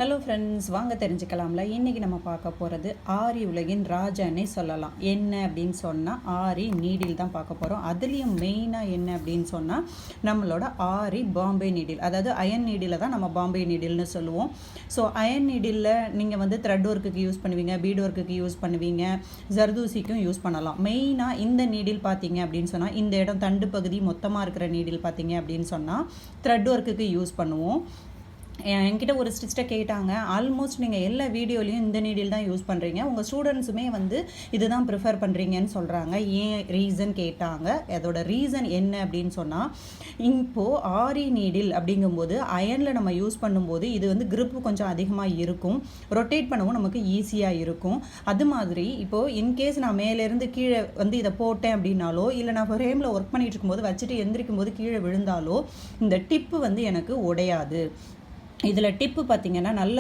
Hello friends, வாங்க தெரிஞ்சுக்கலாம்ல. இன்றைக்கி நம்ம பார்க்க போகிறது ஆரி உலகின் ராஜானே சொல்லலாம். என்ன அப்படின்னு சொன்னால் ஆரி நீடில் தான் பார்க்க போகிறோம். அதுலேயும் மெயினாக என்ன அப்படின்னு சொன்னால் நம்மளோட ஆரி பாம்பே நீடில், அதாவது அயன் நீடில் தான் நம்ம பாம்பே நீடில்னு சொல்லுவோம். ஸோ அயன் நீடிலில் நீங்கள் வந்து த்ரெட் ஒர்க்குக்கு யூஸ் பண்ணுவீங்க, பீட் ஒர்க்குக்கு யூஸ் பண்ணுவீங்க, ஜர்தூசிக்கும் யூஸ் பண்ணலாம். மெயினாக இந்த நீடில் பார்த்தீங்க அப்படின்னு சொன்னால் இந்த இடம் தண்டு பகுதி மொத்தமாக இருக்கிற நீடில் பார்த்தீங்க அப்படின்னு சொன்னால் த்ரெட் ஒர்க்குக்கு யூஸ் பண்ணுவோம். என்கிட்ட ஒரு சிஸ்டர் கேட்டாங்க, ஆல்மோஸ்ட் நீங்கள் எல்லா வீடியோலையும் இந்த நீடில் தான் யூஸ் பண்ணுறீங்க, உங்கள் ஸ்டூடெண்ட்ஸுமே வந்து இதுதான் ப்ரிஃபர் பண்ணுறீங்கன்னு சொல்கிறாங்க. ஏன் ரீசன் கேட்டாங்க. அதோட ரீசன் என்ன அப்படின்னு சொன்னால், இப்போது ஆரி நீடில் அப்படிங்கும்போது அயனில் நம்ம யூஸ் பண்ணும்போது இது வந்து கிரிப்பு கொஞ்சம் அதிகமாக இருக்கும், ரொட்டேட் பண்ணவும் நமக்கு ஈஸியாக இருக்கும். அது மாதிரி இப்போது இன்கேஸ் நான் மேலேருந்து கீழே வந்து இதை போட்டேன் அப்படின்னாலோ, இல்லை நான் ஃப்ரேமில் ஒர்க் பண்ணிகிட்டு இருக்கும்போது வச்சுட்டு எந்திரிக்கும் போது கீழே விழுந்தாலோ இந்த டிப்பு வந்து எனக்கு உடையாது. இதில் டிப்பு பார்த்திங்கன்னா நல்ல